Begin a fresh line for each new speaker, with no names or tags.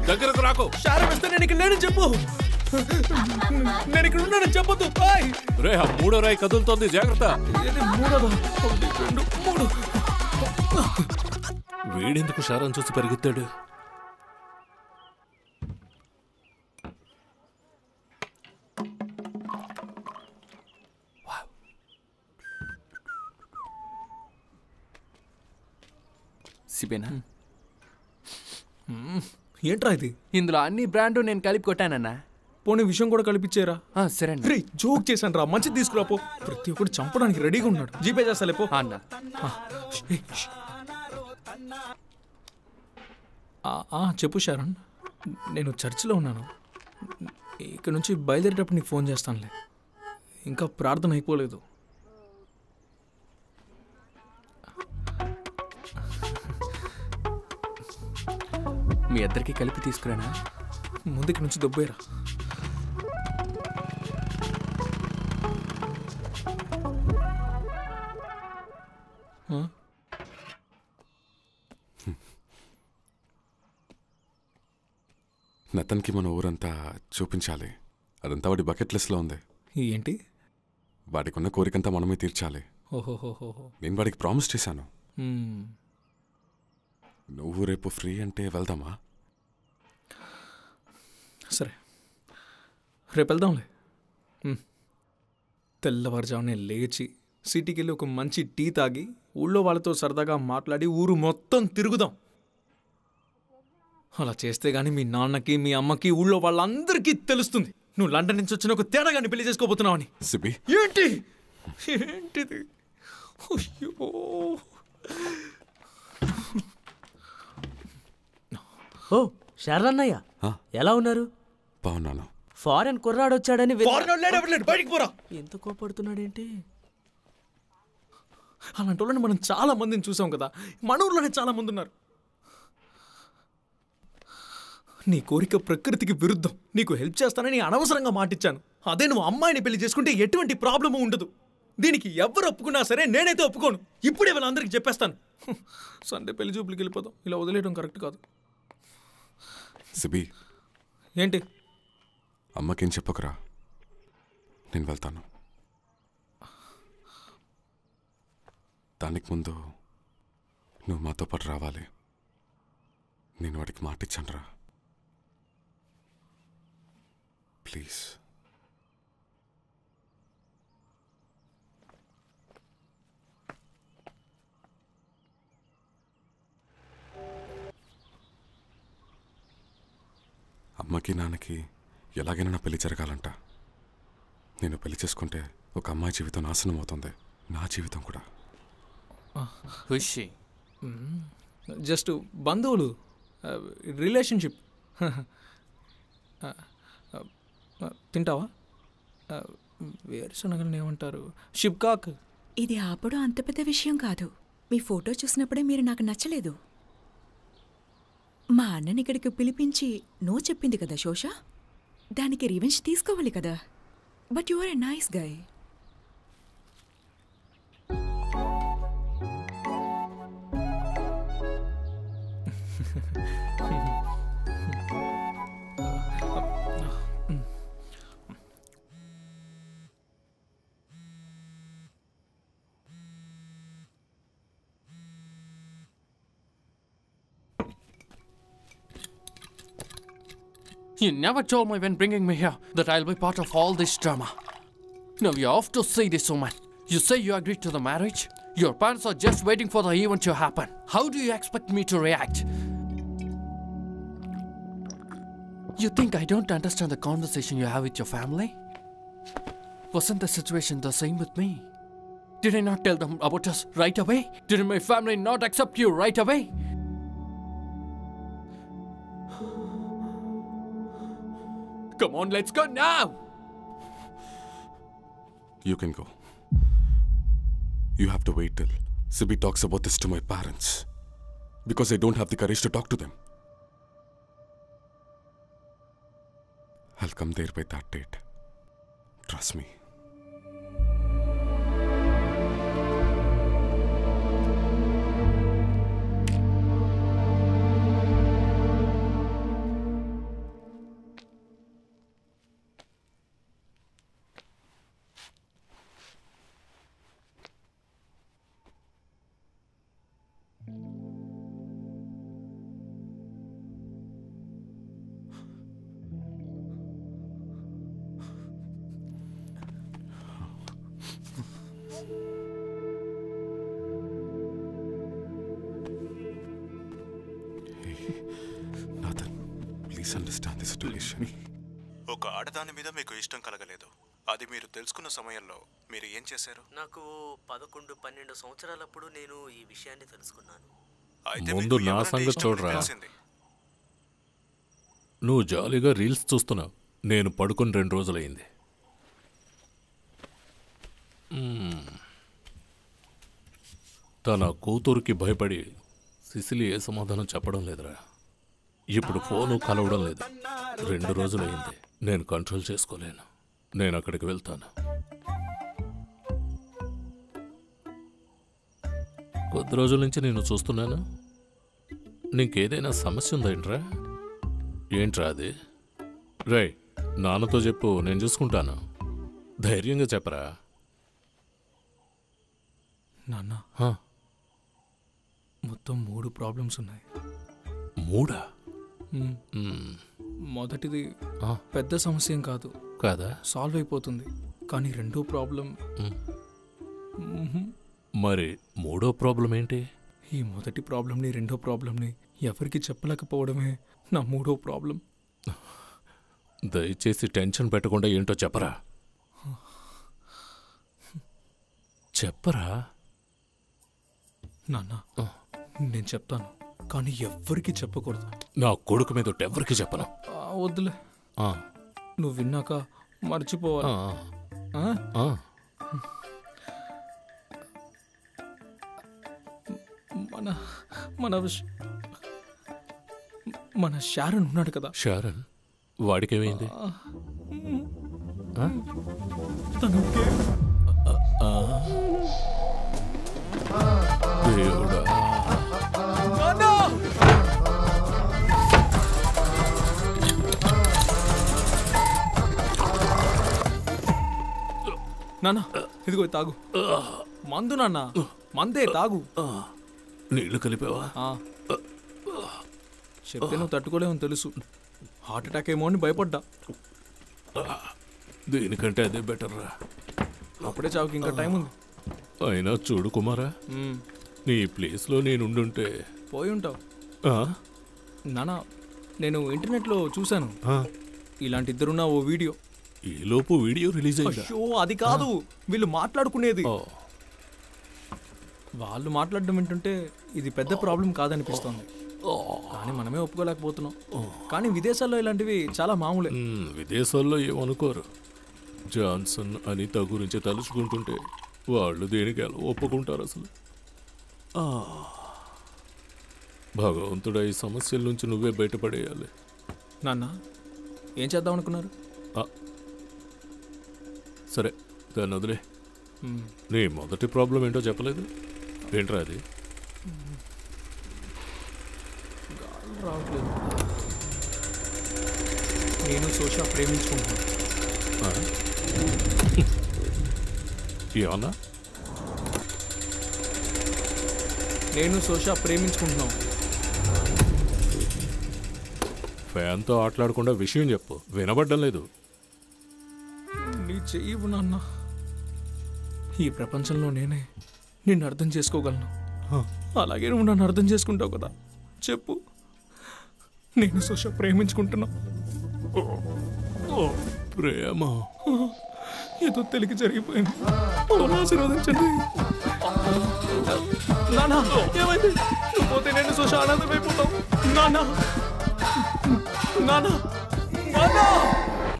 దగ్గరకు రాకు.
శారం వస్తే నేను ఇక్కడ లేని చెప్పు. నేను ఇక్కడ ఉన్నానని చెప్పొద్దు.
రే ఆ మూడో రాయి కదులుతోంది, జాగ్రత్త. వీడెందుకు శారం చూసి పరిగెత్తాడు?
సిబేనా?
ఏంట్రా ఇది?
ఇందులో అన్ని బ్రాండ్ నేను కలిపి కొట్టానన్నా.
పోనీ విషయం కూడా కలిపిచ్చారా?
సరే
రే జోక్ చేశాను రా, మంచిది తీసుకురాపో. ప్రతి ఒక్కరు చంపడానికి రెడీగా ఉన్నాడు. జీపే చేస్తాలేపో
అన్న.
చెప్పు శారణ్, నేను చర్చిలో ఉన్నాను. ఇక్కడ నుంచి బయలుదేరేటప్పుడు నీకు ఫోన్ చేస్తానులే. ఇంకా ప్రార్థన అయిపోలేదు.
మీ ఇద్దరికి కలిపి తీసుకురానా?
ముందుకి నుంచి దొబ్బేరా.
నతన్కి మన ఊరంతా చూపించాలి. అదంతా వాడి బకెట్ లిస్ట్లో ఉంది.
ఏంటి?
వాడికి ఉన్న కోరికంతా మనమే తీర్చాలి.
ఓహోహోహో.
నేను వాడికి ప్రామిస్ చేశాను. నువ్వు రేపు ఫ్రీ అంటే వెళ్దామా?
సరే రేపు వెళ్దాంలే. తెల్లవారుజామునే లేచి సిటీకి వెళ్ళి ఒక మంచి టీ తాగి ఊళ్ళో వాళ్ళతో సరదాగా మాట్లాడి ఊరు మొత్తం తిరుగుదాం. అలా చేస్తే గానీ మీ నాన్నకి మీ అమ్మకి ఊళ్ళో వాళ్ళందరికీ తెలుస్తుంది నువ్వు లండన్ నుంచి వచ్చిన ఒక తేడాగాని పెళ్లి చేసుకోబోతున్నావని.
సిబి
ఏంటి ఏంటిది?
ఓ శరణన్నయ్య, ఎలా ఉన్నారు?
బాగున్నాను.
ఫారెన్ కుర్రాడు వచ్చాడని
బయటికి పోరా.
ఎంత కోపడుతున్నాడేంటి?
అలాంటి వాళ్ళని మనం చాలా మందిని చూసాం కదా, మన ఊర్లోనే చాలా మంది ఉన్నారు. నీ కోరిక ప్రకృతికి విరుద్ధం. నీకు హెల్ప్ చేస్తానని అనవసరంగా మాటిచ్చాను. అదే నువ్వు అమ్మాయిని పెళ్లి చేసుకుంటే ఎటువంటి ప్రాబ్లము ఉండదు. దీనికి ఎవరు ఒప్పుకున్నా సరే నేనైతే ఒప్పుకోను. ఇప్పుడే వాళ్ళందరికీ చెప్పేస్తాను. సండే పెళ్లి చూపులకి వెళ్ళిపోదాం. ఇలా వదిలేయడం కరెక్ట్ కాదు.
సిబి
ఏంటి?
అమ్మకేం చెప్పకురా, నేను వెళ్తాను. దానికి ముందు నువ్వు మాతో పాటు రావాలి. నేను వాడికి మాటిచ్చాను రా, ప్లీజ్. అమ్మకి నాన్నకి ఎలాగైనా నా పెళ్లి జరగాలంట. నేను పెళ్లి చేసుకుంటే ఒక అమ్మాయి జీవితం నాశనం అవుతుంది, నా జీవితం కూడా.
జస్ట్ బంధువులు, రిలేషన్షిప్. తింటావా? వేరుశనగలను ఏమంటారు? షిప్కాక్.
ఇది ఆపడం అంత పెద్ద విషయం కాదు. మీ ఫోటో చూసినప్పుడే మీరు నాకు నచ్చలేదు. మా అన్నని ఇక్కడికి పిలిపించి నో చెప్పింది కదా శోష. దానికి రివెంజ్ తీసుకోవాలి కదా. But you are a nice guy.
You never told me when bringing me here that I'll be part of all this drama. Now you're off to see this woman. You say you agreed to the marriage? Your parents are just waiting for the event to happen. How do you expect me to react? You think I don't understand the conversation you have with your family? Wasn't the situation the same with me? Did I not tell them about us right away? Did my family not accept you right away? Come on, let's go now!
You can go. You have to wait till Sibi talks about this to my parents. Because I don't have the courage to talk to them. I'll come there by that date. Trust me. Please understand the situation.
ఒక ఆడదాని మీద మీకు ఇష్టం కలగలేదు. అది మీరు తెలుసుకున్న సమయంలో మీరు ఏం చేశారు?
నాకు 11-12 సంవత్సరాలప్పుడు నేను ఈ విషయాన్ని తెలుసుకున్నాను.
అయితే
ముందు
మీకు
నా
ఎవరంటే
సంగతి
ఇష్టం
చూడరా.
తెలిసింది.
నువ్వు జాలీగా రీల్స్ చూస్తున్నావు. నేను పడుకుని 2 రోజులైంది. తన కూతురికి భయపడి సిసిలి ఏ సమాధానం చెప్పడం లేదురా. ఇప్పుడు ఫోను కలవడం లేదు. 2 రోజులైంది. నేను కంట్రోల్ చేసుకోలేను. నేను అక్కడికి వెళ్తాను. కొద్ది రోజుల నుంచి నేను చూస్తున్నాను. నీకేదైనా సమస్య ఉందేంట్రా? ఏంట్రా అది? రే, నాన్నతో చెప్పు, నేను చూసుకుంటాను. ధైర్యంగా చెప్పరా.
నాన్న,
హా,
మొత్తం 3 ప్రాబ్లమ్స్ ఉన్నాయి.
3?
మొదటిది
ఆ.
పెద్ద సమస్య ఏం కాదు,
కాదా?
సాల్వ్ అయిపోతుంది. కానీ రెండో ప్రాబ్లం,
మరి 3వ ప్రాబ్లం ఏంటి?
ఈ మొదటి ప్రాబ్లంని రెండో ప్రాబ్లంని ఎవరికి చెప్పలేకపోవడమే నా 3వ ప్రాబ్లం.
దయచేసి టెన్షన్ పెట్టకుండా ఏంటో చెప్పరా. చెప్పరా.
నాన్న, నేను చెప్తాను, కానీ ఎవ్వరికి చెప్పకూడదు.
నా కొడుకు మీద ఎవరికి చెప్పను.
వద్దులే,
ఆ,
నువ్వు విన్నాక మర్చిపోవాలి.
ఆ, ఆ.
మన మన మన షారన్ ఉన్నాడు కదా,
షారన్, వాడికేమైంది?
తను
దేవుడా.
నాన్న, ఇదిగో తాగు. మందు నాన్న, మందే తాగు.
నీళ్లు కలిపావా?
చెప్తే నువ్వు తట్టుకోలేమని తెలుసు. హార్ట్ అటాక్ ఏమో అని భయపడ్డా.
దీనికంటే అదే బెటర్ రా.
అప్పుడే చావుకి ఇంకా టైం ఉంది.
అయినా చూడు కుమారా, నీ ప్లేస్లో నేనుండుంటే
పోయి ఉంటావు.
ఆ?
నాన్న, నేను ఇంటర్నెట్లో చూశాను ఇలాంటి ఇద్దరున్న ఓ వీడియో.
ఈలోపు వీడియో రిలీజ్ అయిందా?
అయ్యో, అది కాదు, వీళ్ళు మాట్లాడుకునేది. వాళ్ళు మాట్లాడడం వింటుంటే ఇది పెద్ద ప్రాబ్లం కాదనిపిస్తోంది. కానీ మనమే ఒప్పుకోలేకపోతున్నాం. కానీ విదేశాల్లో ఇలాంటివి చాలా మామూలే.
విదేశాల్లో ఏమనుకోరు. జాన్సన్ అనిత గురించి తలుచుకుంటుంటే వాళ్ళు దేనికి ఎలా ఒప్పుకుంటారు అసలు? భగవంతుడా, ఈ సమస్యల నుంచి నువ్వే బయటపడేయాలి.
నాన్న, ఏం చేద్దాం అనుకున్నారు?
సరే, దాన్ని వదిలే. నీ మొదటి ప్రాబ్లం ఏంటో చెప్పలేదు. ఏంట్రా అది?
రావట్లేదు. నేను సోషా ప్రేమించుకుంటున్నాను.
ఏమన్నా?
నేను సోషా ప్రేమించుకుంటున్నాం.
ఫ్యాన్తో ఆటలాడకుండా విషయం చెప్పు, వినబడ్డం లేదు.
నీ చెయ్యవు నాన్న. ఈ ప్రపంచంలో నేనే నిన్ను అర్థం చేసుకోగలను. అలాగే నువ్వు నన్ను అర్థం చేసుకుంటావు కదా. చెప్పు, నేను సోషా ప్రేమించుకుంటున్నా.
ప్రేమ
ఏదో తెలికి జరిగిపోయింది. ఆశీర్వదించండి. నాన్న, ఏమైంది? నువ్వు పోతే నేను సోషా ఆనందమైపోతావు. నాన్న, నాన్న, నాన్న.